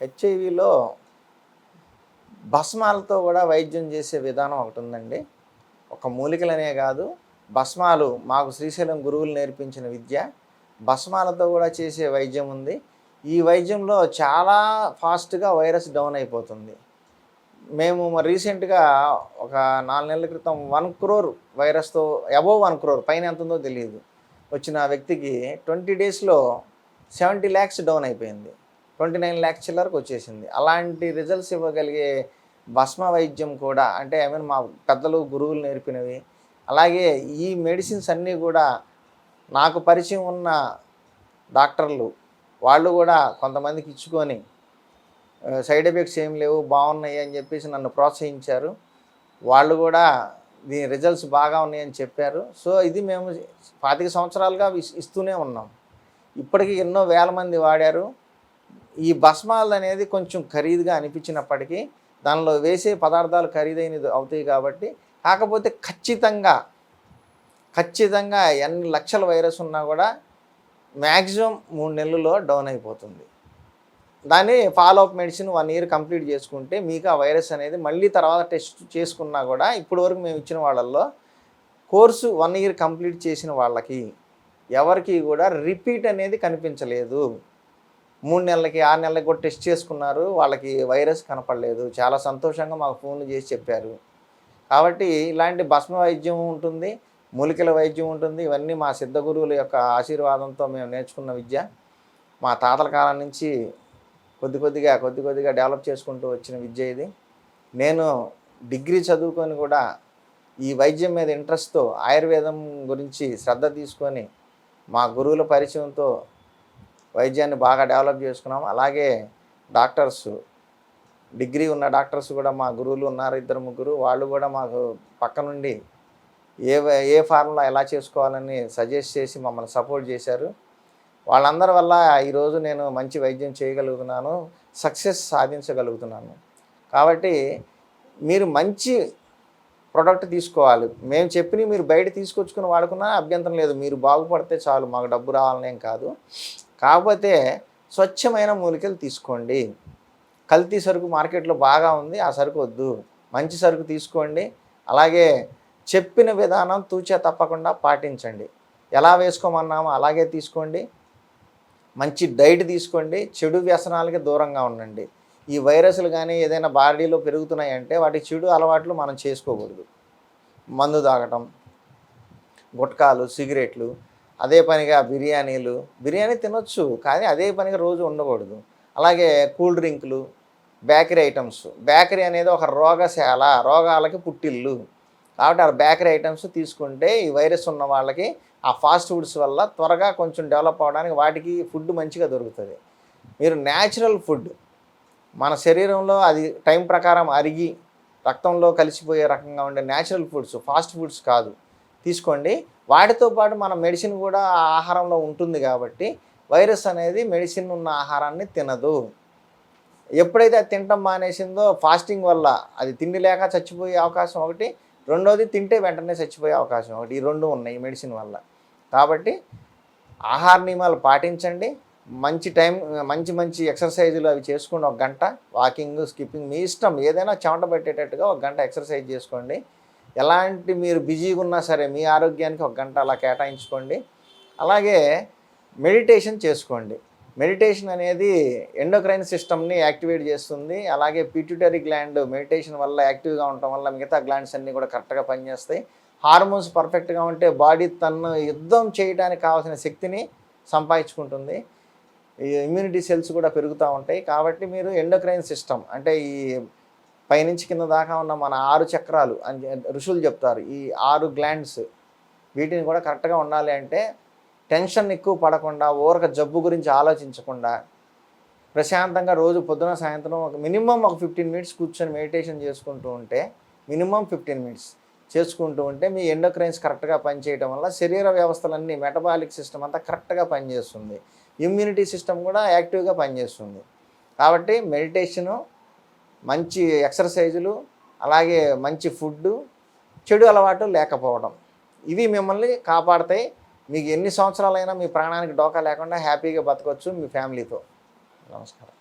హెచ్ఐవిలో భస్మాలతో కూడా వైద్యం చేసే విధానం ఒకటి ఉందండి. ఒక మూలికలనే కాదు, భస్మాలు మాకు శ్రీశైలం గురువులు నేర్పించిన విద్య. భస్మాలతో కూడా చేసే వైద్యం ఉంది. ఈ వైద్యంలో చాలా ఫాస్ట్గా వైరస్ డౌన్ అయిపోతుంది. మేము రీసెంట్గా ఒక 4 నెలల క్రితం 1 crore వైరస్తో అబోవ్ 1 crore పైన ఎంత ఉందో తెలియదు వచ్చిన వ్యక్తికి 20 డేస్లో 70 lakhs డౌన్ అయిపోయింది. 29 lakhs చిల్లరకు వచ్చేసింది. అలాంటి రిజల్ట్స్ ఇవ్వగలిగే భస్మ వైద్యం కూడా, అంటే మా పెద్దలు గురువులు నేర్పినవి. అలాగే ఈ మెడిసిన్స్ అన్నీ కూడా నాకు పరిచయం ఉన్న డాక్టర్లు వాళ్ళు కూడా కొంతమందికి ఇచ్చుకొని సైడ్ ఎఫెక్ట్స్ ఏం లేవు, బాగున్నాయి అని చెప్పేసి నన్ను ప్రోత్సహించారు. వాళ్ళు కూడా దీని రిజల్ట్స్ బాగా ఉన్నాయని చెప్పారు. సో ఇది మేము 25 సంవత్సరాలుగా ఇస్తూనే ఉన్నాం. ఇప్పటికీ ఎన్నో వేల మంది వాడారు. ఈ భస్మాలు అనేది కొంచెం ఖరీదుగా అనిపించినప్పటికీ దానిలో వేసే పదార్థాలు ఖరీదైనది అవుతాయి కాబట్టి, కాకపోతే ఖచ్చితంగా ఎన్ని లక్షల వైరస్ ఉన్నా కూడా మ్యాక్సిమం 3 నెలల్లో డౌన్ అయిపోతుంది. దాన్ని ఫాలోఅప్ మెడిసిన్ 1 year కంప్లీట్ చేసుకుంటే మీకు ఆ వైరస్ అనేది మళ్ళీ తర్వాత టెస్ట్ చేసుకున్నా కూడా, ఇప్పటి వరకు మేము ఇచ్చిన వాళ్ళల్లో కోర్సు 1 year కంప్లీట్ చేసిన వాళ్ళకి ఎవరికి కూడా రిపీట్ అనేది కనిపించలేదు. 3 నెలలకి 6 నెలలకి కూడా టెస్ట్ చేసుకున్నారు, వాళ్ళకి వైరస్ కనపడలేదు. చాలా సంతోషంగా మాకు ఫోన్లు చేసి చెప్పారు. కాబట్టి ఇలాంటి భస్మ వైద్యం ఉంటుంది, మూలికల వైద్యం ఉంటుంది. ఇవన్నీ మా సిద్ధ గురువుల యొక్క ఆశీర్వాదంతో మేము నేర్చుకున్న విద్య. మా తాతల కాలం నుంచి కొద్ది కొద్దిగా డెవలప్ చేసుకుంటూ వచ్చిన విద్య ఇది. నేను డిగ్రీ చదువుకొని కూడా ఈ వైద్యం మీద ఇంట్రెస్ట్తో ఆయుర్వేదం గురించి శ్రద్ధ తీసుకొని మా గురువుల పరిచయంతో వైద్యాన్ని బాగా డెవలప్ చేసుకున్నాం. అలాగే డాక్టర్స్, డిగ్రీ ఉన్న డాక్టర్స్ కూడా మా గురువులు ఉన్నారు, 2-3. వాళ్ళు కూడా మాకు పక్క నుండి ఏ ఫార్ములా ఎలా చేసుకోవాలని సజెస్ట్ చేసి మమ్మల్ని సపోర్ట్ చేశారు. వాళ్ళందరి వల్ల ఈరోజు నేను మంచి వైద్యం చేయగలుగుతున్నాను, సక్సెస్ సాధించగలుగుతున్నాను. కాబట్టి మీరు మంచి ప్రోడక్ట్ తీసుకోవాలి. మేము చెప్పినవి మీరు బయట తీసుకొచ్చుకుని వాడుకున్నా అభ్యంతరం లేదు. మీరు బాగుపడితే చాలు, మాకు డబ్బు రావాలనేం కాదు. కాకపోతే స్వచ్ఛమైన మూలికలు తీసుకోండి. కల్తీ సరుకు మార్కెట్లో బాగా ఉంది, ఆ సరుకు వద్దు. మంచి సరుకు తీసుకోండి. అలాగే చెప్పిన విధానం తూచా తప్పకుండా పాటించండి. ఎలా వేసుకోమన్నామో అలాగే తీసుకోండి. మంచి డైట్ తీసుకోండి. చెడు వ్యసనాలకి దూరంగా ఉండండి. ఈ వైరస్లు కానీ ఏదైనా బాడీలో పెరుగుతున్నాయంటే వాటి చెడు అలవాట్లు మనం చేసుకోకూడదు. మందు తాగటం, గుట్కాలు, సిగరెట్లు, అదే పనిగా బిర్యానీ తినొచ్చు, కానీ అదే పనిగా రోజు ఉండకూడదు. అలాగే కూల్ డ్రింకులు, బేకరీ ఐటమ్స్. బేకరీ అనేది ఒక రోగశాల, రోగాలకి పుట్టిల్లు. కాబట్టి ఆ బేకరీ ఐటమ్స్ తీసుకుంటే ఈ వైరస్ ఉన్న వాళ్ళకి ఆ ఫాస్ట్ ఫుడ్స్ వల్ల త్వరగా కొంచెం డెవలప్ అవ్వడానికి వాటికి ఫుడ్ మంచిగా దొరుకుతుంది. మీరు న్యాచురల్ ఫుడ్, మన శరీరంలో అది టైం ప్రకారం అరిగి రక్తంలో కలిసిపోయే రకంగా ఉండే న్యాచురల్ ఫుడ్స్, ఫాస్ట్ ఫుడ్స్ కాదు, తీసుకోండి. వాటితో పాటు మన మెడిసిన్ కూడా ఆ ఆహారంలో ఉంటుంది కాబట్టి వైరస్ అనేది మెడిసిన్ ఉన్న ఆహారాన్ని తినదు. ఎప్పుడైతే అది తినటం మానేసిందో ఫాస్టింగ్ వల్ల అది తిండి లేక చచ్చిపోయే అవకాశం ఒకటి, రెండోది తింటే వెంటనే చచ్చిపోయే అవకాశం ఒకటి. ఈ 2 ఉన్నాయి ఈ మెడిసిన్ వల్ల. కాబట్టి ఆహార నియమాలు పాటించండి. మంచి ఎక్సర్సైజులు అవి చేసుకోండి. 1 గంట వాకింగ్, స్కిప్పింగ్ మీ ఇష్టం. ఏదైనా చెమట పెట్టేటట్టుగా 1 గంట ఎక్సర్సైజ్ చేసుకోండి. ఎలాంటి మీరు బిజీగా ఉన్నా సరే మీ ఆరోగ్యానికి 1 గంట అలా కేటాయించుకోండి. అలాగే మెడిటేషన్ చేసుకోండి. మెడిటేషన్ అనేది ఎండోక్రైన్ సిస్టమ్ని యాక్టివేట్ చేస్తుంది. అలాగే పిట్యూటరీ గ్లాండ్ మెడిటేషన్ వల్ల యాక్టివ్గా ఉండటం వల్ల మిగతా గ్లాండ్స్ అన్నీ కూడా కరెక్ట్గా పనిచేస్తాయి. హార్మోన్స్ పర్ఫెక్ట్గా ఉంటే బాడీ తను యుద్ధం చేయడానికి కావాల్సిన శక్తిని సంపాదించుకుంటుంది. ఈ ఇమ్యూనిటీ సెల్స్ కూడా పెరుగుతూ ఉంటాయి. కాబట్టి మీరు ఎండోక్రైన్ సిస్టమ్ అంటే ఈ పైనుంచి కింద దాకా ఉన్న మన 6 చక్రాలు అని ఋషులు చెప్తారు. ఈ 6 గ్లాండ్స్ వీటిని కూడా కరెక్ట్గా ఉండాలి అంటే టెన్షన్ ఎక్కువ పడకుండా, ఊరక జబ్బు గురించి ఆలోచించకుండా ప్రశాంతంగా రోజు పొద్దున సాయంత్రం మినిమం ఒక 15 minutes కూర్చొని మెడిటేషన్ చేసుకుంటూ ఉంటే, మినిమం 15 minutes చేసుకుంటూ ఉంటే మీ ఎండోక్రైన్స్ కరెక్ట్గా పనిచేయడం వల్ల శరీర వ్యవస్థలన్నీ, మెటబాలిక్ సిస్టమ్ అంతా కరెక్ట్గా పనిచేస్తుంది. ఇమ్యూనిటీ సిస్టమ్ కూడా యాక్టివ్గా పనిచేస్తుంది. కాబట్టి మెడిటేషను, మంచి ఎక్సర్సైజులు, అలాగే మంచి ఫుడ్డు, చెడు అలవాటు లేకపోవడం, ఇవి మిమ్మల్ని కాపాడతాయి. మీకు ఎన్ని సంవత్సరాలైనా మీ ప్రాణానికి డోకా లేకుండా హ్యాపీగా బతకొచ్చు మీ ఫ్యామిలీతో. నమస్కారం.